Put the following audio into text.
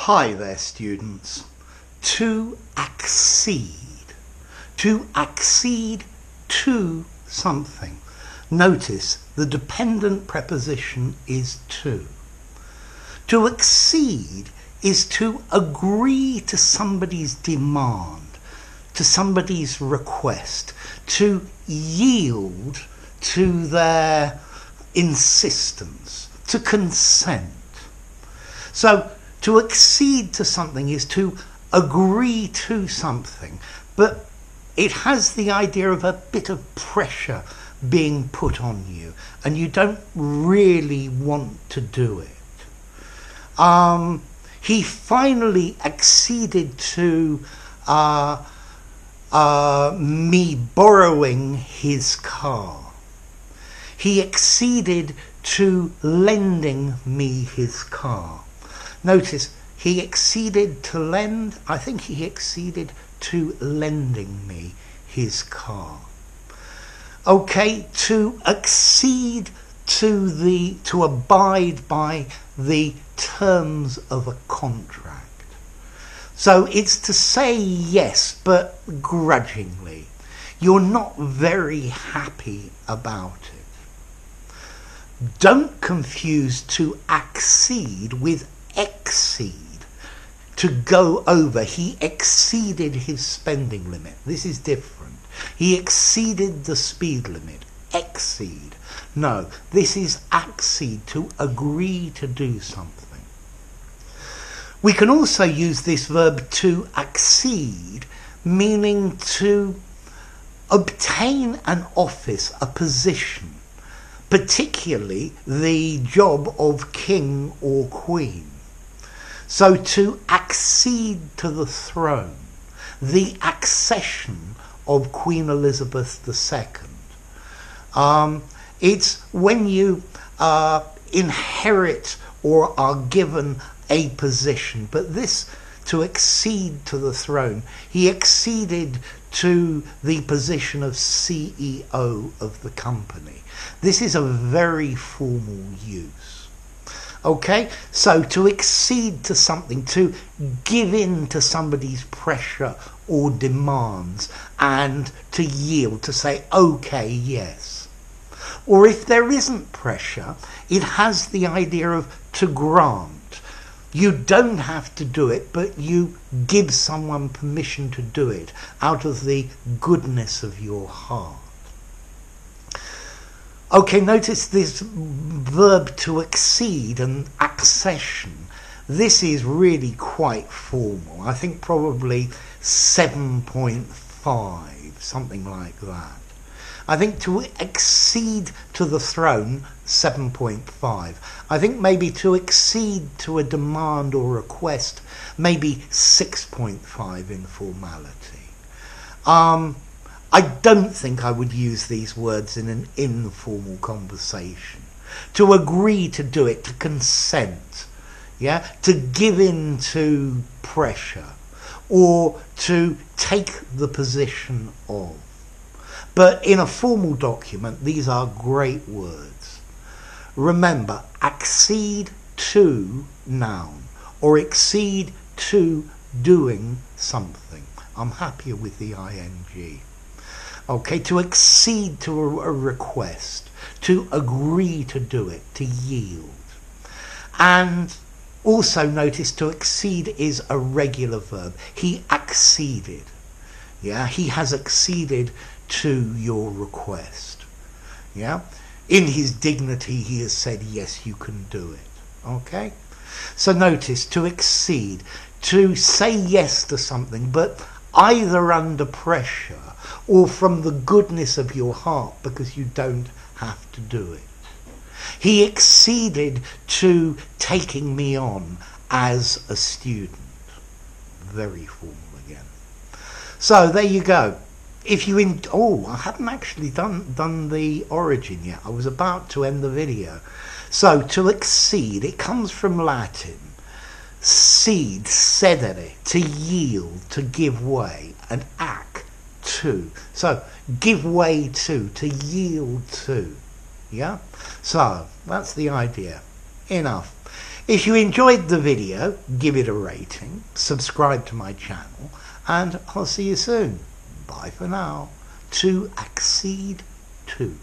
Hi there, students. To accede. To accede to something. Notice the dependent preposition is to. To accede is to agree to somebody's demand, to somebody's request, to yield to their insistence, to consent. So, to accede to something is to agree to something, but it has the idea of a bit of pressure being put on you, and you don't really want to do it. He finally acceded to me borrowing his car. He acceded to lending me his car. Notice, he acceded to lend. I think he acceded to lending me his car. Okay, to accede to abide by the terms of a contract. So it's to say yes, but grudgingly. You're not very happy about it. Don't confuse to accede with exceed, to go over. He exceeded his spending limit. This is different. He exceeded the speed limit. Exceed. No, this is accede, to agree to do something. We can also use this verb to accede, meaning to obtain an office, a position, particularly the job of king or queen. So to accede to the throne, the accession of Queen Elizabeth II. It's when you inherit or are given a position. But this, to accede to the throne, he acceded to the position of CEO of the company. This is a very formal use. Okay, so to accede to something, to give in to somebody's pressure or demands, and to yield, to say, okay, yes. Or if there isn't pressure, it has the idea of to grant. You don't have to do it, but you give someone permission to do it out of the goodness of your heart. Okay, notice this verb to accede and accession. This is really quite formal. I think probably 7.5, something like that. I think to accede to the throne, 7.5. I think maybe to accede to a demand or request, maybe 6.5 in formality. I don't think I would use these words in an informal conversation. To agree to do it, to consent, yeah, to give in to pressure, or to take the position of. But in a formal document, these are great words. Remember, accede to noun, or accede to doing something. I'm happier with the ing. Okay, to accede to a request, to agree to do it, to yield. And also notice to accede is a regular verb. He acceded. Yeah, he has acceded to your request. Yeah, in his dignity he has said, yes, you can do it. Okay, so notice to accede, to say yes to something, but either under pressure or from the goodness of your heart, because you don't have to do it. He acceded to taking me on as a student. Very formal again. So there you go. If you I haven't actually done the origin yet. I was about to end the video. So to accede, it comes from Latin. Cedere, to yield, to give way, and ac, to. So give way to yield to. Yeah? So that's the idea. Enough. If you enjoyed the video, give it a rating, subscribe to my channel, and I'll see you soon. Bye for now. To accede to.